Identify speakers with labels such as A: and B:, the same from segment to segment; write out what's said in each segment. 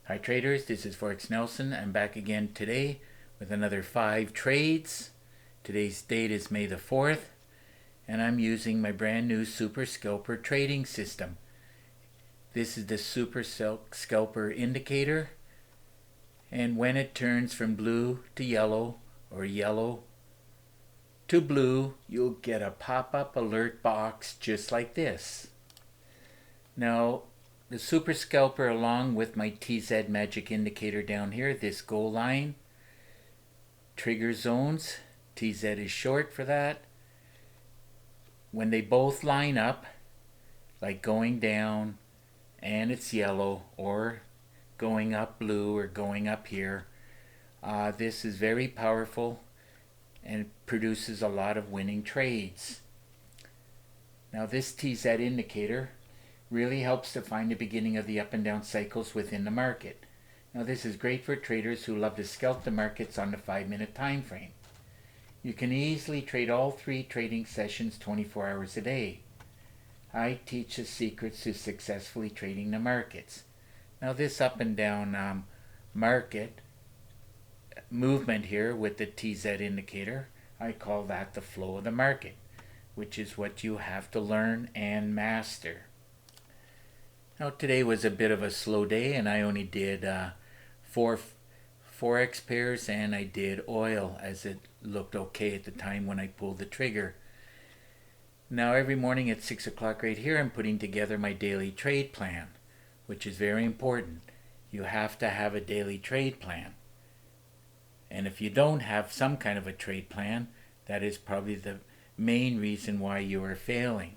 A: Hi traders, this is Forex Nelson. I'm back again today with another 5 trades. Today's date is May the 4th, and I'm using my brand new Super Scalper trading system. This is the Super Scalper indicator, and when it turns from blue to yellow or yellow to blue, you'll get a pop-up alert box just like this. Now, the Super Scalper, along with my TZ magic indicator down here, this goal line, trigger zones, TZ is short for that. When they both line up, like going down and it's yellow, or going up blue, or going up here, this is very powerful and produces a lot of winning trades. Now this TZ indicator really helps to find the beginning of the up and down cycles within the market. Now this is great for traders who love to scalp the markets on the 5-minute time frame. You can easily trade all 3 trading sessions 24 hours a day. I teach the secrets to successfully trading the markets. Now this up and down market movement here with the TZ indicator, I call that the flow of the market, which is what you have to learn and master. Now today was a bit of a slow day, and I only did 4 Forex pairs, and I did oil, as it looked okay at the time when I pulled the trigger. Now every morning at 6 o'clock right here, I'm putting together my daily trade plan, which is very important. You have to have a daily trade plan. And if you don't have some kind of a trade plan, that is probably the main reason why you are failing.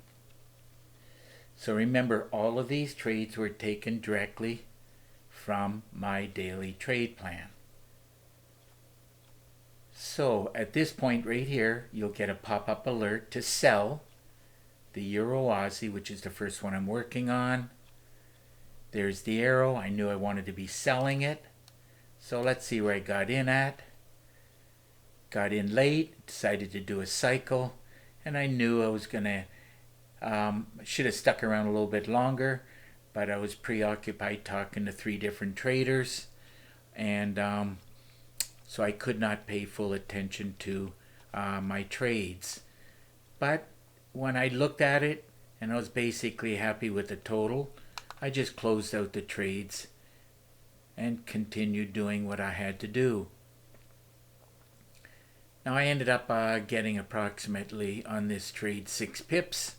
A: So remember, all of these trades were taken directly from my daily trade plan. So at this point right here, you'll get a pop-up alert to sell the Euro Aussie, which is the first one I'm working on. There's the arrow. I knew I wanted to be selling it. So let's see where I got in at. Got in late, decided to do a cycle, and I knew I was going to should have stuck around a little bit longer, but I was preoccupied talking to 3 different traders, and so I could not pay full attention to my trades. But when I looked at it and I was basically happy with the total, I just closed out the trades and continued doing what I had to do. Now I ended up getting approximately on this trade 6 pips.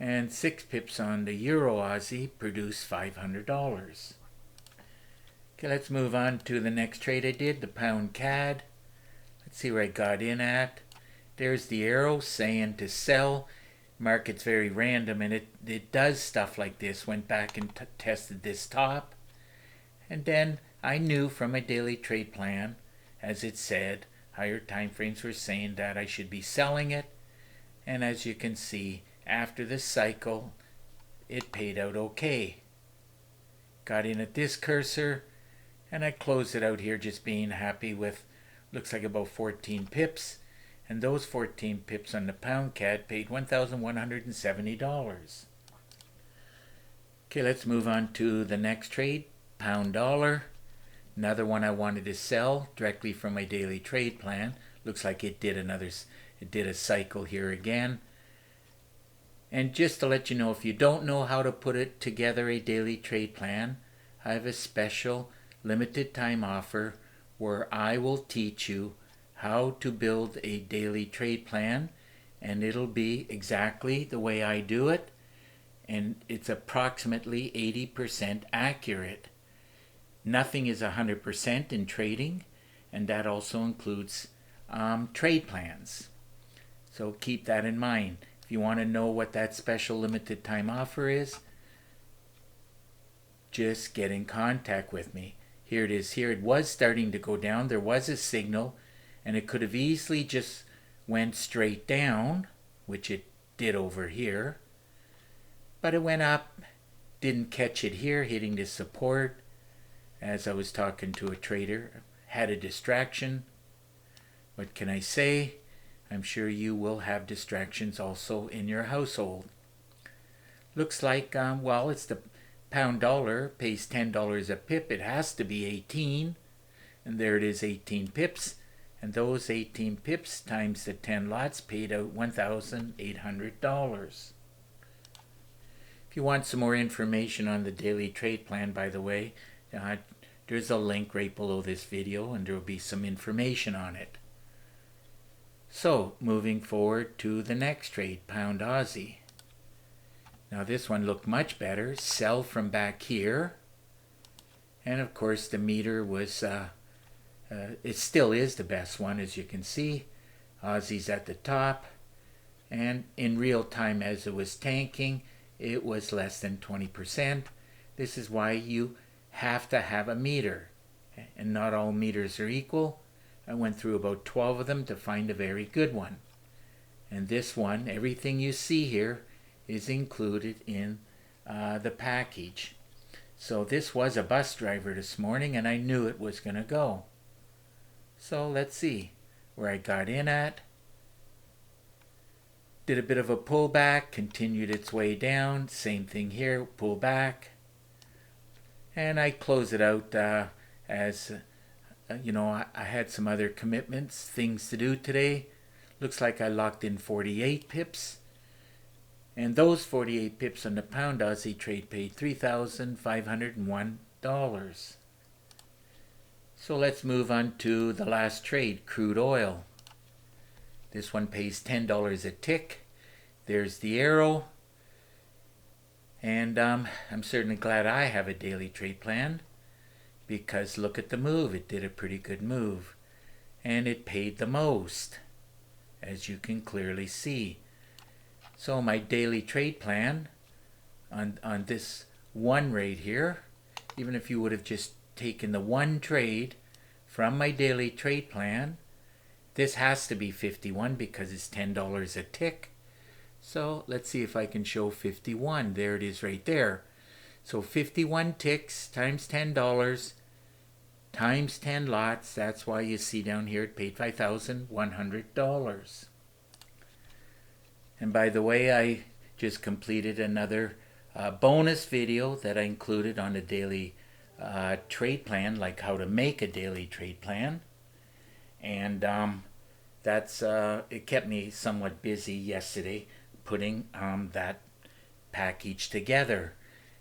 A: And 6 pips on the Euro Aussie produced $500. Okay, let's move on to the next trade I did, the Pound CAD. Let's see where I got in at. There's the arrow saying to sell. Market's very random, and it does stuff like this. Went back and tested this top. And then I knew from my daily trade plan, as it said, higher time frames were saying that I should be selling it. And as you can see, after this cycle, it paid out okay. Got in at this cursor, and I closed it out here just being happy with, looks like about 14 pips. And those 14 pips on the Pound CAD paid $1,170. Okay, let's move on to the next trade, Pound Dollar. Another one I wanted to sell directly from my daily trade plan. Looks like it did a cycle here again. And just to let you know, if you don't know how to put it together a daily trade plan, I have a special limited time offer where I will teach you how to build a daily trade plan, and it'll be exactly the way I do it, and it's approximately 80% accurate. Nothing is 100% in trading, and that also includes trade plans. So keep that in mind. If you want to know what that special limited time offer is, just get in contact with me. Here it is here. It was starting to go down. There was a signal, and it could have easily just went straight down, which it did over here. But it went up, didn't catch it here, hitting the support. As I was talking to a trader, had a distraction. What can I say? I'm sure you will have distractions also in your household. Looks like, well, it's pound dollar pays $10 a pip, it has to be 18. And there it is, 18 pips. And those 18 pips times the 10 lots paid out $1,800. If you want some more information on the daily trade plan, by the way, there's a link right below this video and there will be some information on it. So, moving forward to the next trade, Pound Aussie. Now this one looked much better. Sell from back here. And of course the meter was, it still is the best one, as you can see. Aussie's at the top. And in real time as it was tanking, it was less than 20%. This is why you have to have a meter. And not all meters are equal. I went through about 12 of them to find a very good one. And this one, everything you see here, is included in the package. So this was a bus driver this morning and I knew it was going to go. So let's see where I got in at. Did a bit of a pullback, continued its way down. Same thing here, pull back. And I close it out as, you know, I had some other commitments, things to do today. Looks like I locked in 48 pips. And those 48 pips on the Pound Aussie trade paid $3,501. So let's move on to the last trade, crude oil. This one pays $10 a tick. There's the arrow. And I'm certainly glad I have a daily trade plan, because look at the move. It did a pretty good move. And it paid the most, as you can clearly see. So my daily trade plan on this one right here, even if you would have just taken the one trade from my daily trade plan, this has to be 51 because it's $10 a tick. So let's see if I can show 51. There it is right there. So 51 ticks times $10 times 10 lots. That's why you see down here it paid $5,100. And by the way, I just completed another bonus video that I included on a daily trade plan, like how to make a daily trade plan. And it kept me somewhat busy yesterday putting that package together.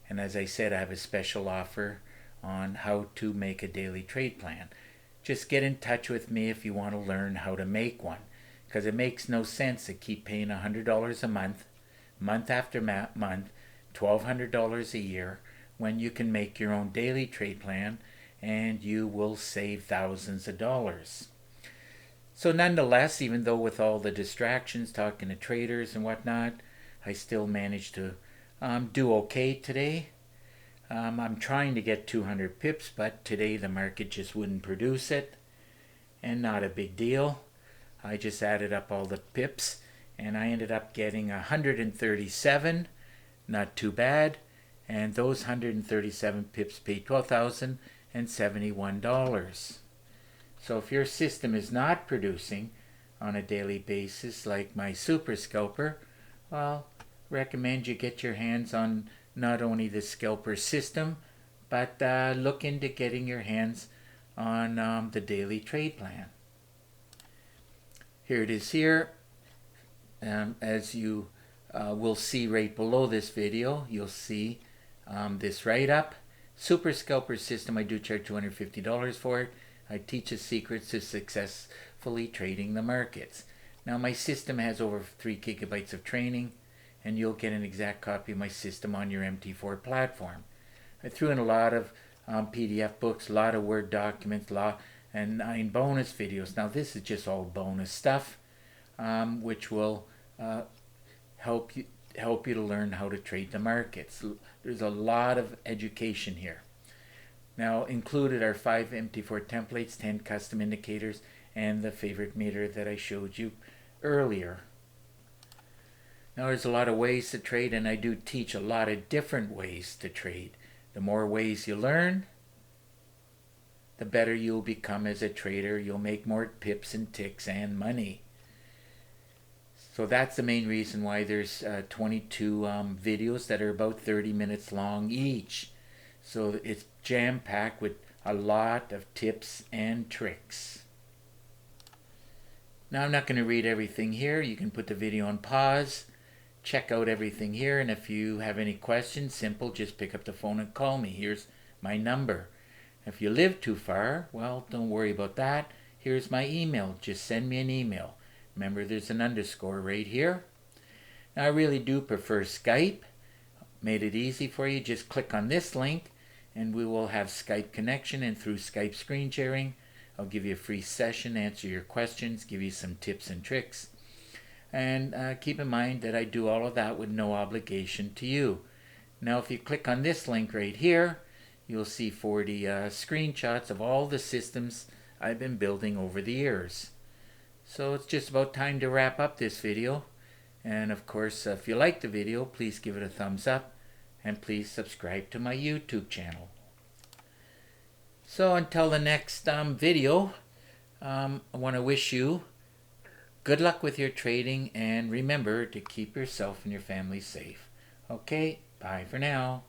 A: And as I said, I have a special offer on how to make a daily trade plan. Just get in touch with me if you want to learn how to make one. Because it makes no sense to keep paying $100 a month, month after month, $1,200 a year, when you can make your own daily trade plan and you will save thousands of dollars. So nonetheless, even though with all the distractions, talking to traders and whatnot, I still managed to do okay today. I'm trying to get 200 pips, but today the market just wouldn't produce it, and not a big deal. I just added up all the pips and I ended up getting 137, not too bad, and those 137 pips paid $12,071. So if your system is not producing on a daily basis like my Super Scalper, well, recommend you get your hands on not only the Scalper system, but look into getting your hands on the daily trade plan. Here it is here. As you will see right below this video, you'll see this write-up. Super Scalper system, I do charge $250 for it. I teach the secrets to successfully trading the markets. Now my system has over 3 gigabytes of training, and you'll get an exact copy of my system on your MT4 platform. I threw in a lot of PDF books, a lot of Word documents, and 9 bonus videos. Now this is just all bonus stuff, which will help you to learn how to trade the markets. There's a lot of education here. Now included are 5 MT4 templates, 10 custom indicators, and the favorite meter that I showed you earlier. Now there's a lot of ways to trade, and I do teach a lot of different ways to trade. The more ways you learn, the better you'll become as a trader. You'll make more pips and ticks and money. So that's the main reason why there's 22 videos that are about 30 minutes long each. So it's jam-packed with a lot of tips and tricks. Now I'm not going to read everything here. You can put the video on pause, check out everything here, and if you have any questions, simple, just pick up the phone and call me. Here's my number. If you live too far, well, don't worry about that. Here's my email. Just send me an email. Remember, there's an underscore right here. Now, I really do prefer Skype. Made it easy for you. Just click on this link and we will have Skype connection, and through Skype screen sharing, I'll give you a free session, answer your questions, give you some tips and tricks. And keep in mind that I do all of that with no obligation to you. Now, if you click on this link right here, you'll see 40 screenshots of all the systems I've been building over the years. So it's just about time to wrap up this video. And of course, if you like the video, please give it a thumbs up and please subscribe to my YouTube channel. So until the next video, I want to wish you good luck with your trading, and remember to keep yourself and your family safe. Okay, bye for now.